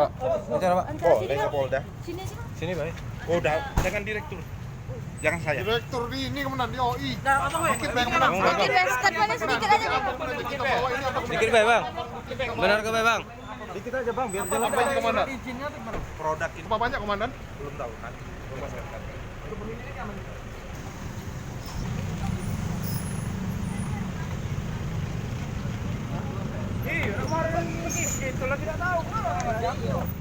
Pak, bicara Pak. Polda ya Polda. Sini sih, Pak. Sini Pak. Polda, jangan direktur. Jangan saya. Direktur ini komandan di OI. Sedikit depannya sedikit aja, Pak. Kita bawa ini apa Sedikit Pak, Bang. Benar ke Pak, Bang? Dikit aja Bang, biar jalan apa ini komandan? Produk ini Apa banyak komandan? belum tahu kan. Belum masyarakat. Iya, kemarin begitu lah tidak tahu.